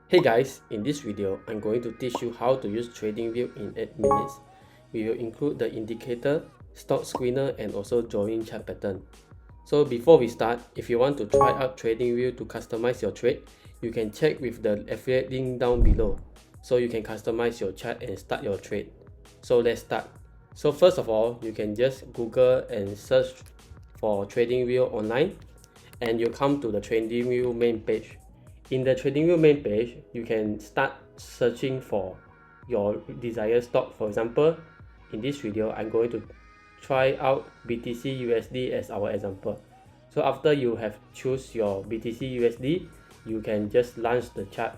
Hey guys, in this video, I'm going to teach you how to use TradingView in 8 minutes. We will include the indicator, stock screener, and also drawing chart pattern. So before we start, if you want to try out TradingView to customize your trade, you can check with the affiliate link down below. So you can customize your chart and start your trade. So let's start. So first of all, you can just Google and search for TradingView online, and you come to the TradingView main page. In the TradingView main page, you can start searching for your desired stock. For example, in this video, I'm going to try out BTC USD as our example. So after you have choose your BTC USD, you can just launch the chart.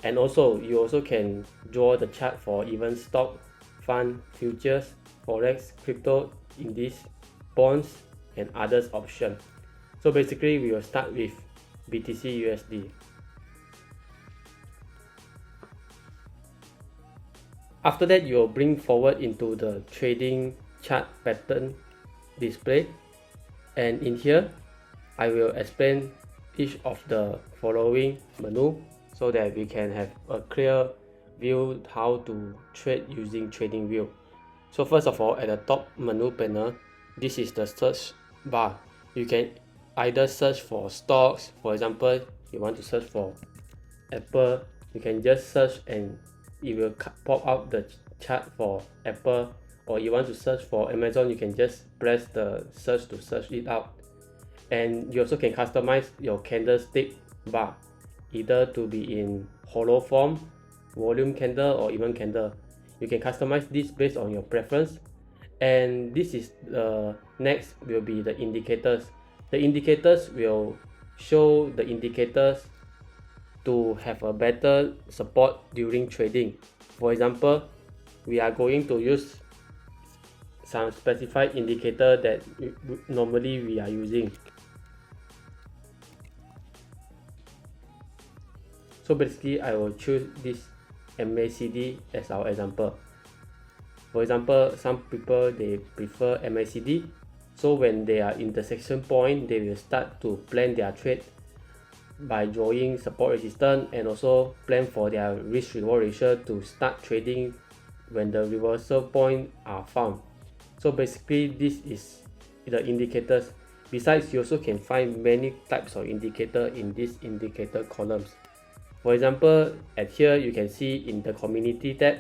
And also, you also can draw the chart for even stock, fund, futures, Forex, crypto, index, bonds, and others option. So basically, we will start with BTC USD. After that, you'll bring forward into the trading chart pattern display, and in here I will explain each of the following menu so that we can have a clear view how to trade using TradingView. So first of all, at the top menu panel, this is the search bar. You can either search for stocks. For example, you want to search for Apple, you can just search and it will pop out the chart for Apple. Or you want to search for Amazon, you can just press the search to search it out. And you also can customize your candlestick bar, either to be in hollow form, volume candle, or even candle. You can customize this based on your preference. And this is the next will be the indicators. The indicators will show the indicators to have a better support during trading. For example, we are going to use some specified indicator that normally we are using. So basically, I will choose this MACD as our example. For example, some people they prefer MACD. So when they are intersection point, they will start to plan their trade by drawing support resistance and also plan for their risk reward ratio to start trading when the reversal point are found. So basically, this is the indicators. Besides, you also can find many types of indicator in these indicator columns. For example, at here you can see in the community tab,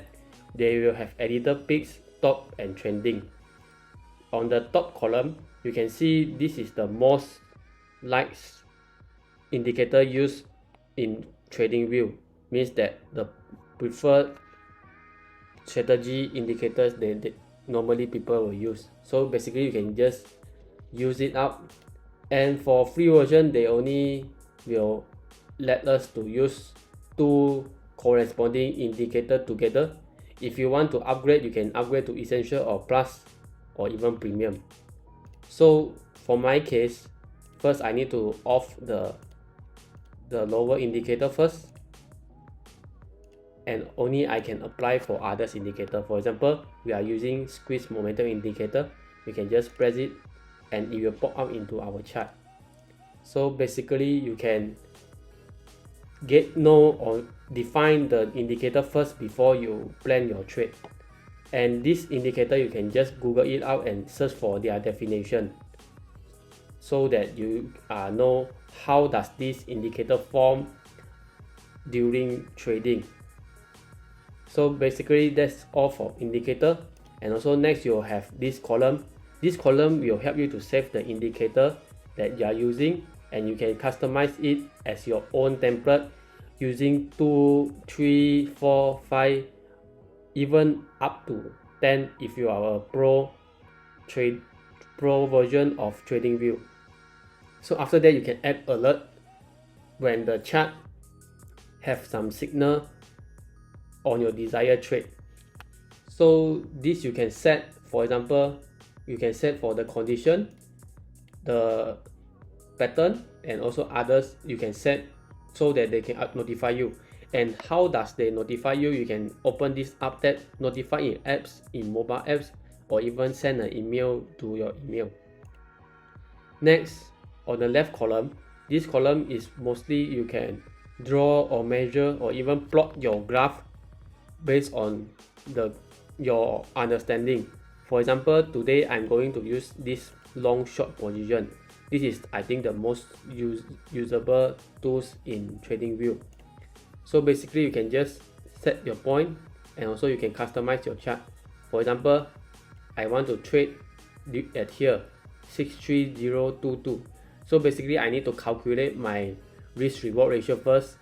they will have editor picks, top, and trending. On the top column, you can see this is the most liked indicator used in TradingView, means that the preferred strategy indicators that normally people will use. So basically, you can just use it up. And for free version, they only will let us to use two corresponding indicator together. If you want to upgrade, you can upgrade to essential or plus or even premium. So for my case, first I need to off the lower indicator first, and only I can apply for others indicator. For example, we are using squeeze momentum indicator. We can just press it and it will pop out into our chart. So basically, you can know or define the indicator first before you plan your trade. And this indicator, you can just Google it out and search for their definition so that you know how does this indicator form during trading. So basically, that's all for indicator. And also next, you'll have this column. This column will help you to save the indicator that you are using, and you can customize it as your own template using 2, 3, 4, 5, even up to 10 if you are a pro version of TradingView. So after that, you can add alert when the chart have some signal on your desired trade. So this you can set, for example, you can set for the condition, the pattern, and also others you can set so that they can notify you. And how does they notify you? You can open this up tab, notify in apps, in mobile apps, or even send an email to your email. Next, on the left column, this column is mostly you can draw or measure or even plot your graph based on your understanding. For example, today I'm going to use this long short position. This is, I think, the most usable tools in TradingView. So basically you can just set your point, and also you can customize your chart. For example, I want to trade at here 63022. So basically I need to calculate my risk reward ratio first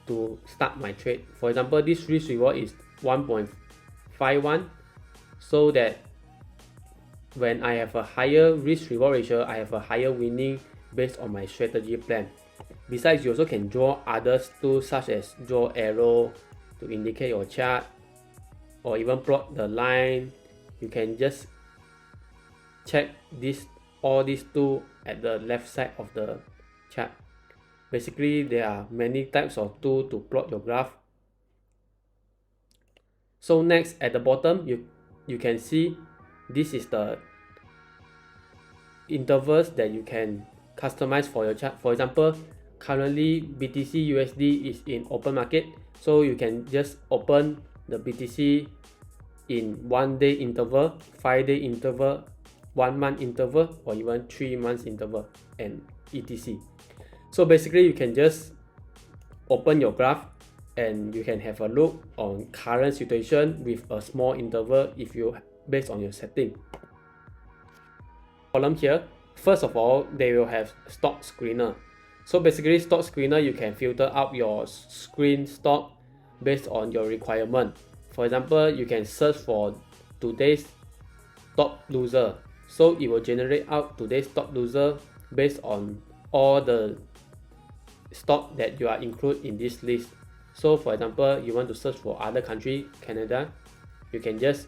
to start my trade. For example, this risk reward is 1.51, so that when I have a higher risk reward ratio, I have a higher winning based on my strategy plan. Besides, you also can draw others tools such as draw arrow to indicate your chart, or even plot the line. You can just check all these two at the left side of the chart. Basically, there are many types of tools to plot your graph. So next, at the bottom, you can see this is the intervals that you can customize for your chart. For example, currently BTC USD is in open market, so you can just open the BTC in 1 day interval, 5 day interval, 1 month interval, or even 3 months interval, and etc. So basically you can just open your graph and you can have a look on current situation with a small interval if you based on your setting. Column here, first of all, they will have stock screener. So basically stock screener, you can filter out your screen stock based on your requirement. For example, you can search for today's top loser, so it will generate out today's top loser based on all the stock that you are included in this list. So for example, you want to search for other country, Canada, you can just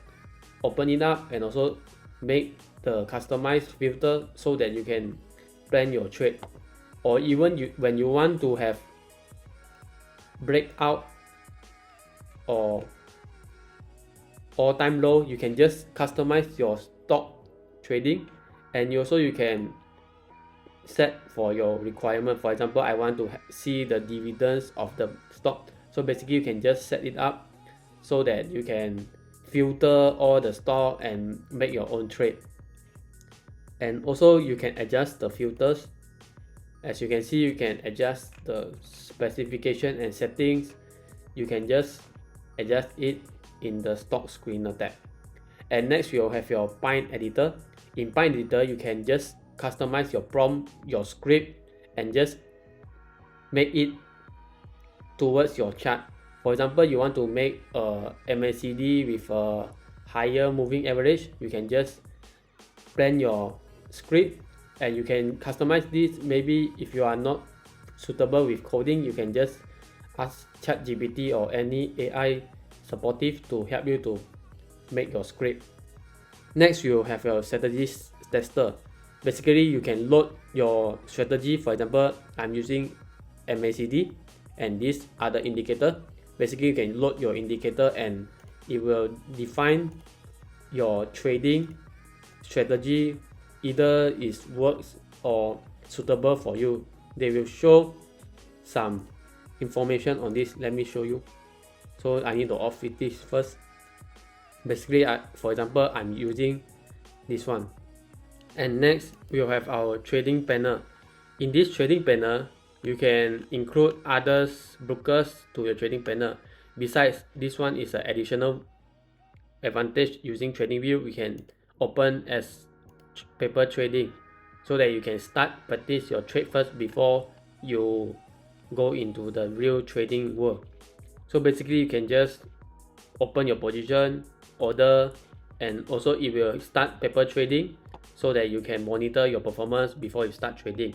open it up and also make the customized filter so that you can plan your trade. Or even when you want to have breakout or all-time low, you can just customize your stock trading, and you can set for your requirement. For example, I want to see the dividends of the stock, so basically you can just set it up so that you can filter all the stock and make your own trade. And also you can adjust the filters. As you can see, you can adjust the specification and settings. You can just adjust it in the stock screener tab. And next you'll have your Pine editor. In Pine editor, you can just customize your prompt, your script, and just make it towards your chart. For example, you want to make a MACD with a higher moving average, you can just plan your script and you can customize this. Maybe if you are not suitable with coding, you can just ask ChatGPT or any AI supportive to help you to make your script. Next, you have your strategy tester. Basically, you can load your strategy. For example, I'm using MACD and these are the indicator. Basically, you can load your indicator and it will define your trading strategy, either it works or suitable for you. They will show some information on this. Let me show you. So I need to off it this first. Basically, for example, I'm using this one. And next, we'll have our trading panel. In this trading panel, you can include others brokers to your trading panel. Besides, this one is an additional advantage using TradingView. We can open as paper trading so that you can start practice your trade first before you go into the real trading world. So basically, you can just open your position, order, and also it will start paper trading so that you can monitor your performance before you start trading.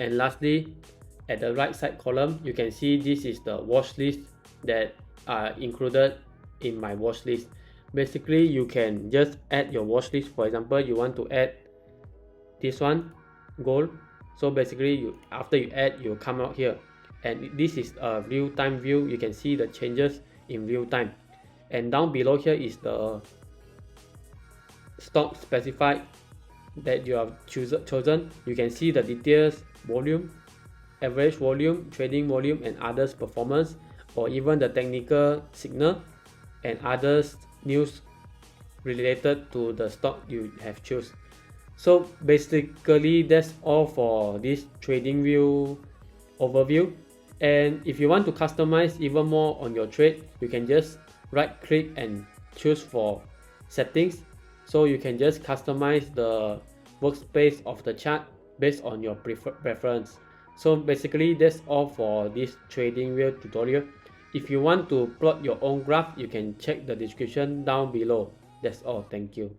And lastly, at the right side column, you can see this is the watch list that are included in my watch list. Basically, you can just add your watch list. For example, you want to add this one, gold. So basically, after you add, you come out here, and this is a real-time view. You can see the changes in real time. And down below here is the stock specified that you have chosen. You can see the details, volume, average volume, trading volume, and others performance, or even the technical signal and others news related to the stock you have choose. So basically that's all for this TradingView overview. And if you want to customize even more on your trade, you can just right click and choose for settings, so you can just customize the workspace of the chart based on your preference. So basically that's all for this TradingView tutorial. If you want to plot your own graph, you can check the description down below. That's all. Thank you.